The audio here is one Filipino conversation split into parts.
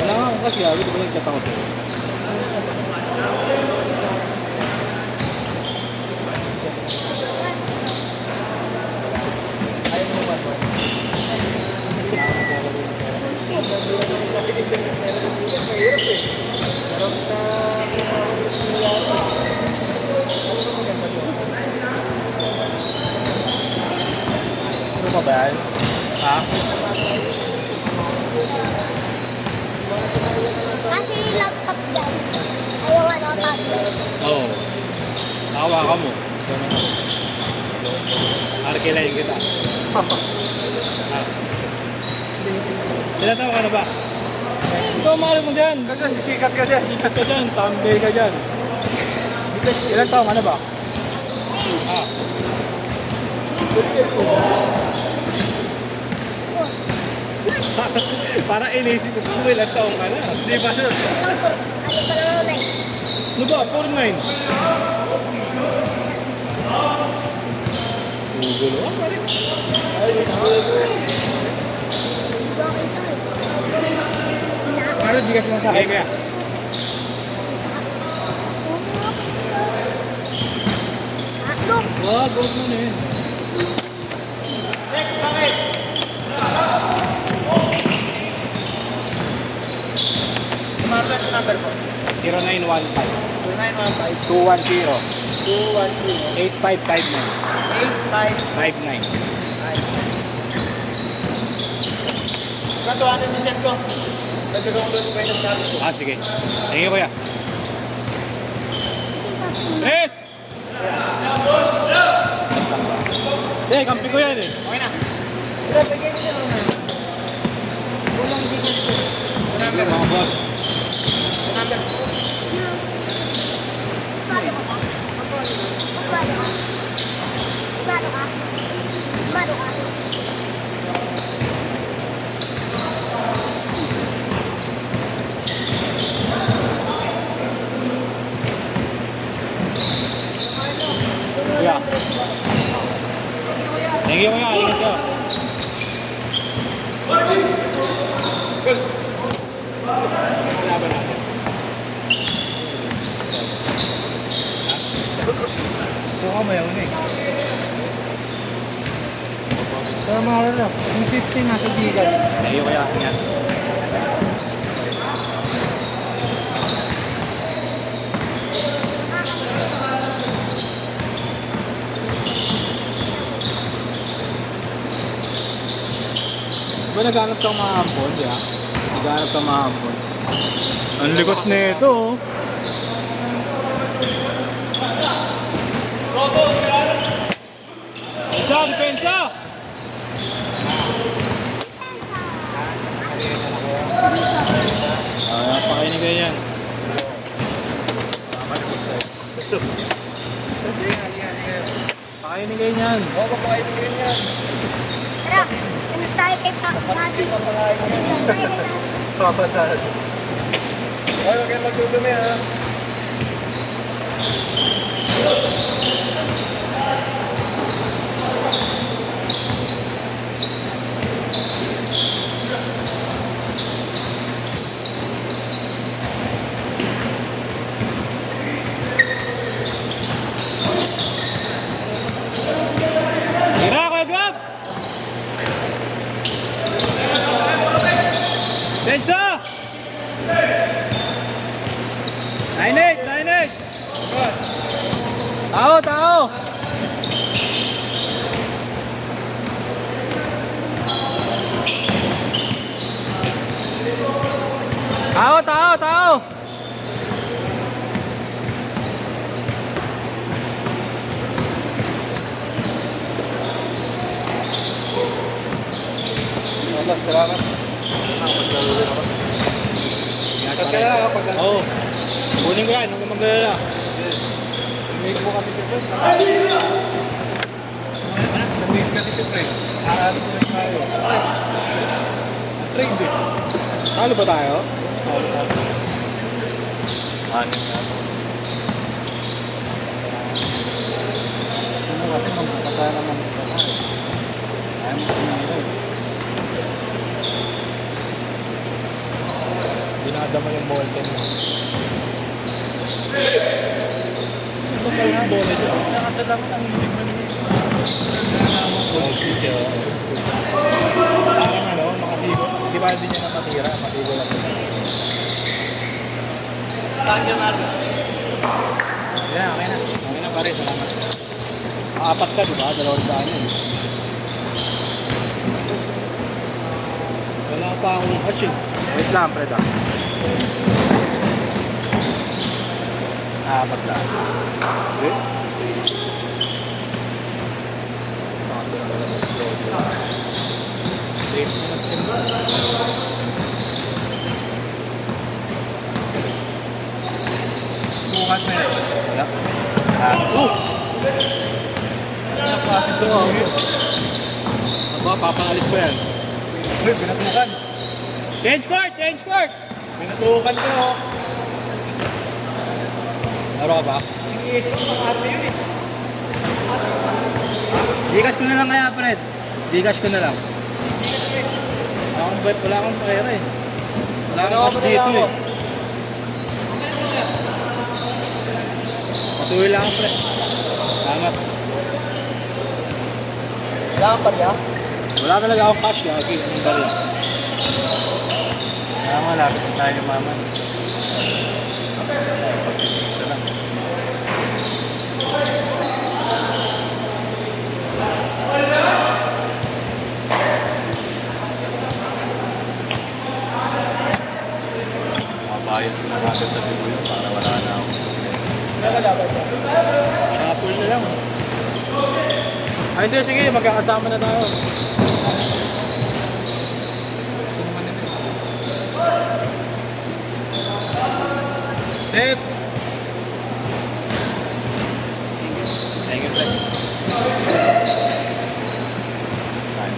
Wala nga kasi abi, di ba nagkata ko sa'yo? Ano ba ba yan? Ha? Kasi laptop yan. Ayaw ano, tablet. Oo. Nakawa ka mo. Arkilayin kita. Ilan taon ka na ba? Ikaw, mahal mo dyan. Kaya sisikat ka dyan. Sikat ka dyan, tambay ka dyan. Ilan taon ka na ba? Ah. Parang inisip ko kung ilan taon ka na. Hindi ba sir? Ano pa naman eh? Ano ba? 4'9". Gugulo ka pa rin. Bakit ito eh? Ano di kasi sa Okay, kaya. Tatlo. Wag, huwag mo na yun. Next, bakit? Kumata sa number po. 0915 2915 210 210 8559 8559. 59. Katuhanan yung net ko. Nagkagawang doon ko yung sabi ko. Ah, sige. Thank you, kuya. Yes! Eh, kampi ko yan eh. Okay na. Pero bigay ko siya naman. Kulang din ito. Thank you, mga boss. Number. Spado ka ba? Spado ka? Spado ka? Spado ka? Kuya. Thank you, kuya. Ingat ka. Laban natin. So, kamay ako na eh. Pero mahal na. Yung 50 nasa bigal. Thank you, kuya. Ingat. Ba naghanap kang mga hapon, di ba? Naghanap kang mga hapon. Ang likot na ito, oh. Depensa! Depensa! Napakainin kayo yan. Pakainin kayo yan. Oo, papakain ko yun yan. Tara, sunod tayo kay Pati. Papatal. Ay, huwag kayong magdudumi ha. Tira, Kuya Gab! Denso! 9-8! 9-8! Tao! Tao! Tao! Tao! Tao! Salamat. Ingat Kaya ako pag Oo. Kunin ko yan, huwag kang maglalala. Nag-make mo kasi si Fred. Nag-make kasi si Fred. Aarali ko na tayo. Trade eh. Talo ba tayo? Ano kasi magpapataya naman ito. Ayaw mo kumira eh. nadama yung Molten. Ito pala nga, bola dyan. Nakasalamat ang hindi man niya. Old school siya. Old school. Parang ano, makasigo. Di ba hindi niya napatira? Masigo lang. Saan niya Marco? Yan, okay na. Okay na pare, salamat. Apat ka, di ba? 200 yun. Wala pa akong cash eh. Wait lang, Fred ah. Apat lang. Okay? Late na nagsimba. Bukas na yun. Wala. Napapit sa mga. Aba, papangalis ko yan. Uy, pinatukan. Change court! Change court! Pinatukan ko. Laro ka ba? Nag-iisip ng arte yun eh. Gcash ko na lang kaya, Fred. Gcash ko na lang. Wala akong pera eh. Wala akong cash dito eh. Pasuwi lang, Fred. Salamat. Wala ka pa niya? Wala talaga akong cash, lagi. Anong baril? Kaya nga, lapit na tayo ni Mama. Ito lang. Mabayad ko na agad sa bigo yun para wala na ako. Nakalaban niya. Apple na lang. Ay, hindi. Sige, magkakasama na tayo. Set! Thank you, Fred.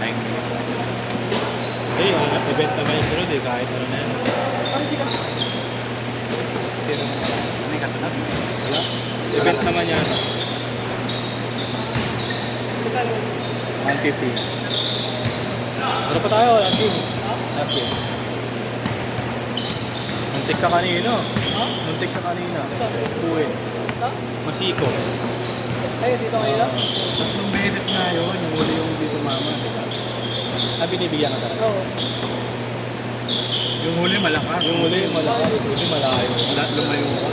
9 minutes. Eh, yung event naman yung sunod eh. Kahit ano na yan. Sino? May kasunod? Wala. Event naman yan. 150. Ano pa tayo? Last game. Last game. Muntik ka kanino. Muntik ka kanina. Uwi. Masiko. Ay, dito kayo lang? Tatlong beses na yun. Yung huli yung dito mama. Diba? Ah, binibigyan ka talaga. Oo. Yung huli malakas. Yung huli malakas. Yung huli malayo. Wala lumayo ka.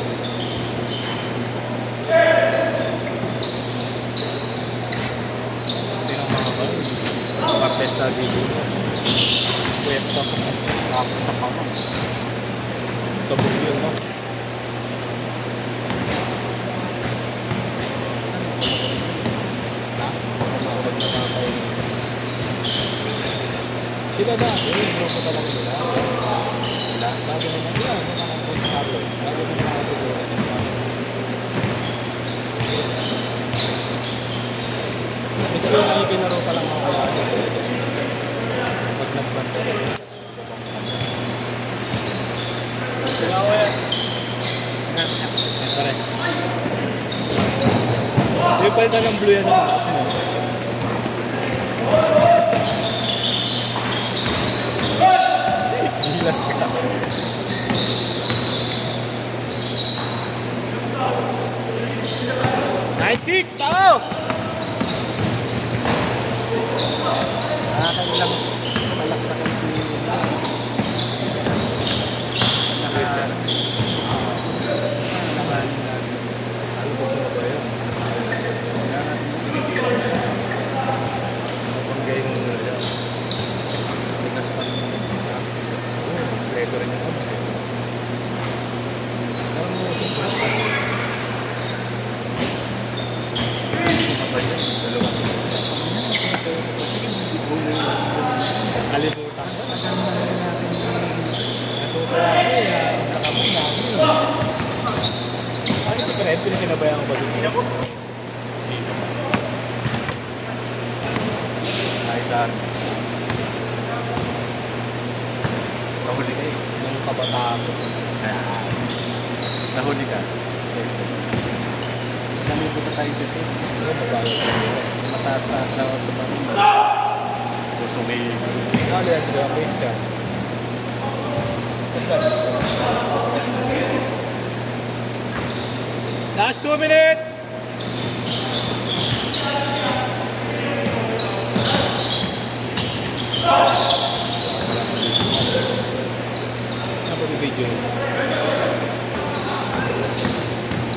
Hindi na mga ba? Pag-testa dito. Pwesta ko. Ako sa pama. Sa bugyo mo. Sila na, yung ko talaga nila. Sila, bago na nila, ano na ang kontado. Bago na nakatuluran nila. Mas yung ay kinaro pa lang mga kaya. Pag nagbanta rin. Sigawa yan. Yan pa rin. Hindi palitan ng blue yan sa kasi mo. Gilas ka. Night 6, tao! Nakakailang malaksakan si... Kalimutan. Ano si Fred? Pinasinabayan ko ba dito? Ay, saan? Nahuli ka eh. Nung kabataan ko. Nahuli ka? Nalito ka tayo dito. Ano ba ba? Mataas-taas na ako ito. Gusto may... Ano yan sila? May scan. 2 minutes! Ano ba video?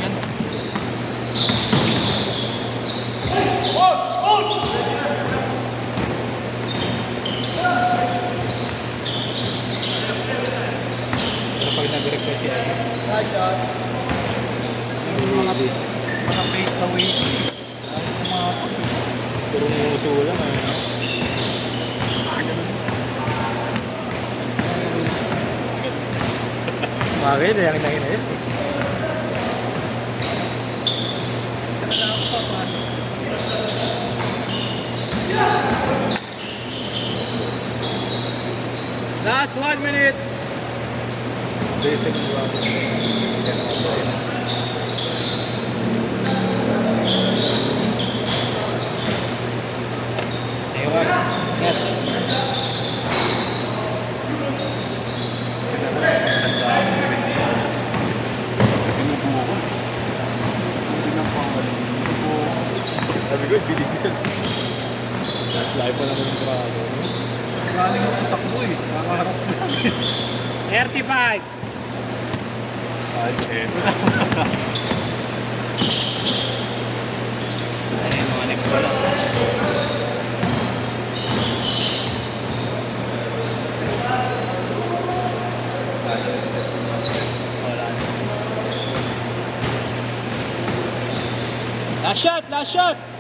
Yan. Pero pag nag-request yan, yung mga face away, puro nguso lang eh. Bakit? Yang na yun. Last 1 minute. Basic Ewan. Yan. Sabi ko, binigyan. Live pa naman yung trago. Galing ako sa takbo eh. Nakaharap ko lang. 35! Ay, eto. Ayun, mga next pa lang. Wala na. Last shot! Last shot!